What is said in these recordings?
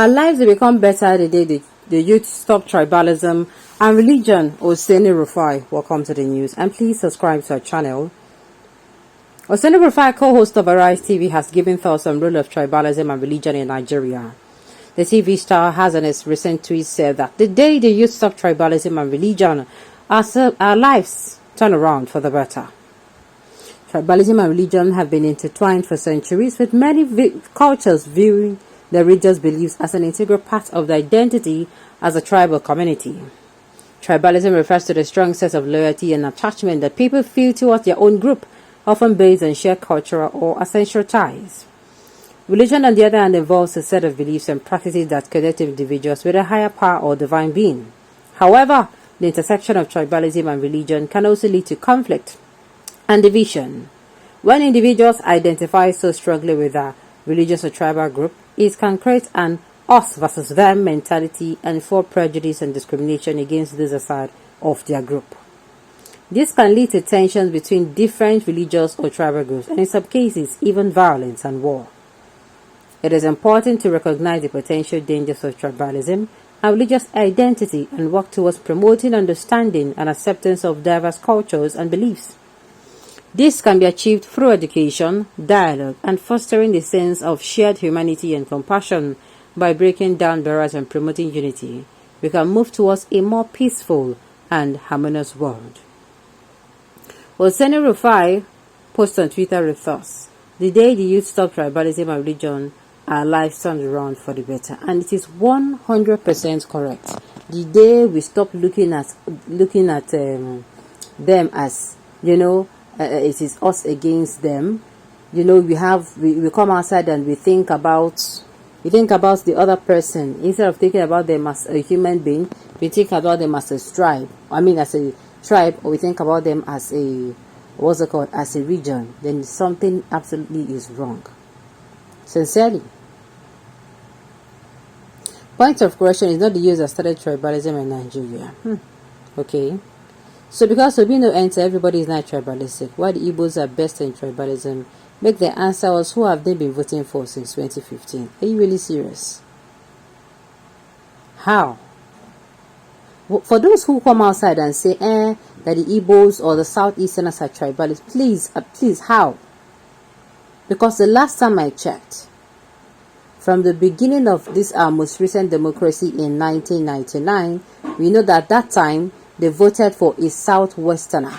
Our lives will become better the day the youth stop tribalism and religion. Oseni Rufai, welcome to the news, and please subscribe to our channel. Oseni Rufai, co-host of Arise TV, has given thoughts on the role of tribalism and religion in Nigeria. The TV star has in his recent tweet said that the day the youth stop tribalism and religion, our lives turn around for the better. Tribalism and religion have been intertwined for centuries, with many cultures viewing their religious beliefs as an integral part of their identity as a tribal community. Tribalism refers to the strong sense of loyalty and attachment that people feel towards their own group, often based on shared cultural or ancestral ties. Religion, on the other hand, involves a set of beliefs and practices that connect individuals with a higher power or divine being. However, the intersection of tribalism and religion can also lead to conflict and division. When individuals identify so strongly with a religious or tribal group, it can create an us versus them mentality and for prejudice and discrimination against those aside of their group. This can lead to tensions between different religious or tribal groups, and in some cases, even violence and war. It is important to recognize the potential dangers of tribalism and religious identity and work towards promoting understanding and acceptance of diverse cultures and beliefs. This can be achieved through education, dialogue, and fostering the sense of shared humanity and compassion. By breaking down barriers and promoting unity, we can move towards a more peaceful and harmonious world. Oseni Rufai posts on Twitter with us, the day the youth stop tribalism and religion, our lives turned around for the better. And it is 100% correct. The day we stop looking at them as, it is us against them. We come outside and we think about the other person. Instead of thinking about them as a human being, we think about them as a tribe. As a tribe, or we think about them as as a region. Then something absolutely is wrong. Sincerely. Point of correction is not the use that started tribalism in Nigeria. Okay. So because Obino enter, everybody is not tribalistic. Why the Igbos are best in tribalism? Make the answer was, who have they been voting for since 2015? Are you really serious? How? For those who come outside and say, that the Igbos or the Southeasterners are tribalists, please, how? Because the last time I checked, from the beginning of this our most recent democracy in 1999, we know that that time they voted for a Southwesterner.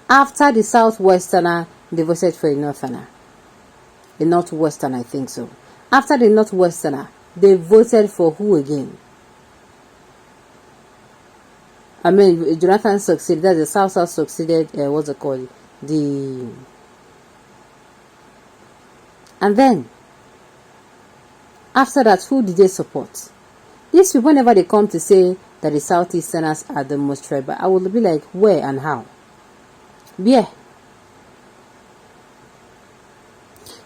After the Southwesterner, they voted for a Northerner. A Northwesterner, I think so. After the Northwesterner, they voted for who again? Jonathan succeeded. That the South succeeded. What's it called? And then, after that, who did they support? These people, whenever they come to say that the Southeasterners are the most tribal, I will be like, where and how? Yeah.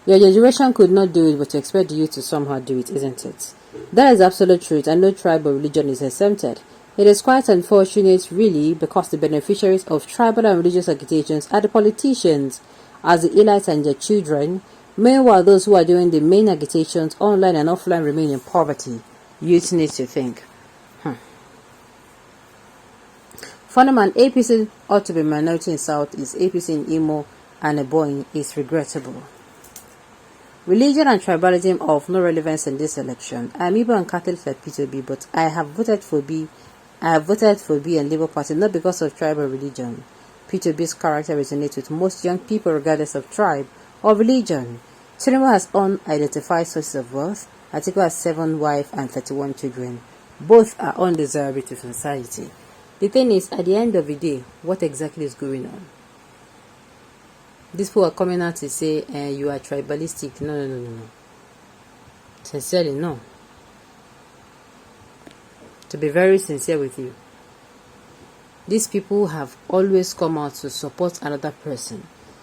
Your generation could not do it, but you expect you to somehow do it, isn't it? That is absolute truth, and no tribe or religion is exempted. It is quite unfortunate, really, because the beneficiaries of tribal and religious agitations are the politicians, as the elites and their children. Meanwhile, those who are doing the main agitations online and offline remain in poverty. Youth need to think. Fundaman, APC ought to be minority in South is APC in Imo and Ebonyi is regrettable. Religion and tribalism of no relevance in this election. I am Igbo and Catholic like P2B, but I have voted for B. I have voted for B and Labour Party not because of tribe or religion. P2B's character resonates with most young people regardless of tribe or religion. Tinubu has unidentified sources of wealth. Atiku has 7 wives and 31 children. Both are undesirable to society. The thing is, at the end of the day, what exactly is going on? These people are coming out to say, you are tribalistic. No. Sincerely, no. To be very sincere with you, these people have always come out to support another person.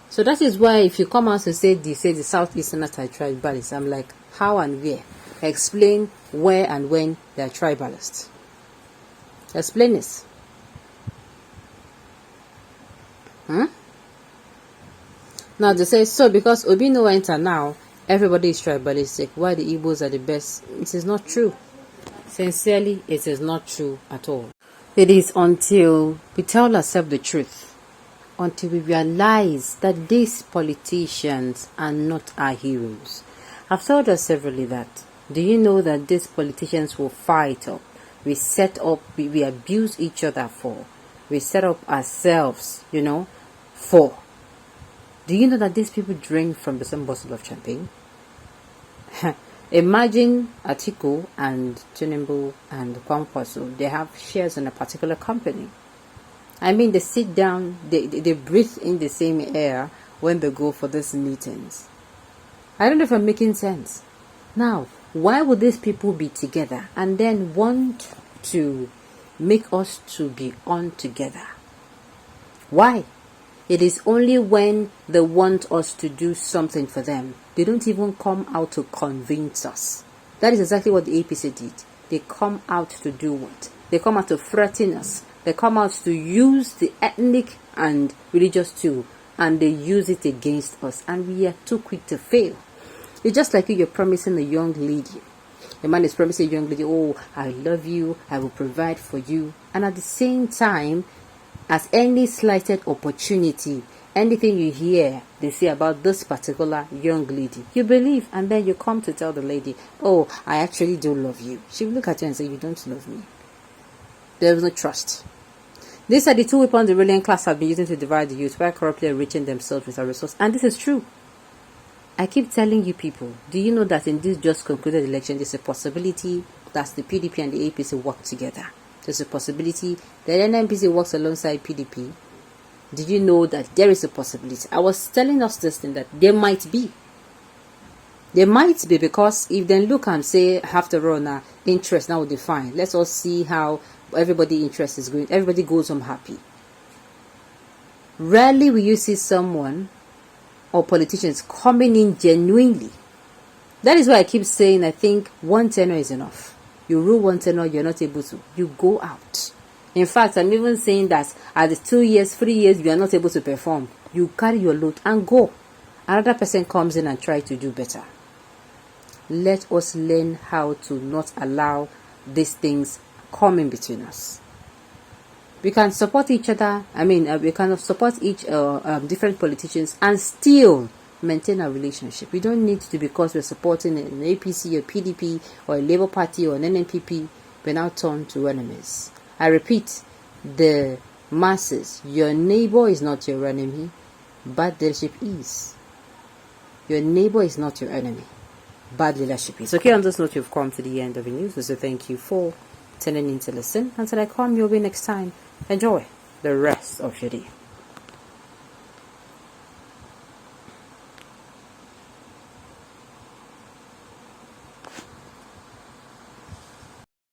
So that is why if you come out and say the Southeasterners are tribalists, I'm like, how and where? Explain where and when they are tribalists. Explain this. Now they say, so because Obino enter now, everybody is tribalistic. Why the Igbos are the best? It is not true. Sincerely, it is not true at all. It is until we tell ourselves the truth, until we realize that these politicians are not our heroes. I've told us severally that. Do you know that these politicians will fight up? We set up, we abuse each other for. We set up ourselves, for. Do you know that these people drink from the same bottle of champagne? Imagine Atiku and Tinubu and Kwankwaso. They have shares in a particular company. I mean, they sit down, they breathe in the same air when they go for these meetings. I don't know if I'm making sense. Now, why would these people be together and then want to make us to be on together? Why? It is only when they want us to do something for them. They don't even come out to convince us. That is exactly what the APC did. They come out to do what? They come out to threaten us. They come out to use the ethnic and religious tool, and they use it against us, and we are too quick to fail. It's just like you're promising a young lady. A man is promising a young lady, oh, I love you, I will provide for you. And at the same time, as any slighted opportunity, anything you hear they say about this particular young lady, you believe, and then you come to tell the lady, oh, I actually do love you. She will look at you and say, you don't love me. There is no trust. These are the two weapons the ruling class have been using to divide the youth while corruptly enriching themselves with our resources. And this is true. I keep telling you people, do you know that in this just concluded election, there's a possibility that the PDP and the APC work together? There's a possibility that NNPC works alongside PDP. Did you know that there is a possibility? I was telling us this thing that there might be. There might be, because if they look and say, after all, now interest now will define. Let's all see how everybody interest is going. Everybody goes home happy. Rarely will you see someone or politicians coming in genuinely. That is why I keep saying I think one tenor is enough. You rule one tenor, you're not able to. You go out. In fact, I'm even saying that at the 2 years, 3 years, you are not able to perform. You carry your load and go. Another person comes in and try to do better. Let us learn how to not allow these things come in between us. We can support each other. We can support each different politicians and still maintain our relationship. We don't need to, because we're supporting an APC or PDP or a Labour Party or an NNPP, we're now turned to enemies. I repeat, the masses, your neighbor is not your enemy, bad leadership is. Your neighbor is not your enemy, bad leadership is. Okay, on this note, you've come to the end of the news, so thank you for tuning in to listen. Until I come your way next time, enjoy the rest of your day.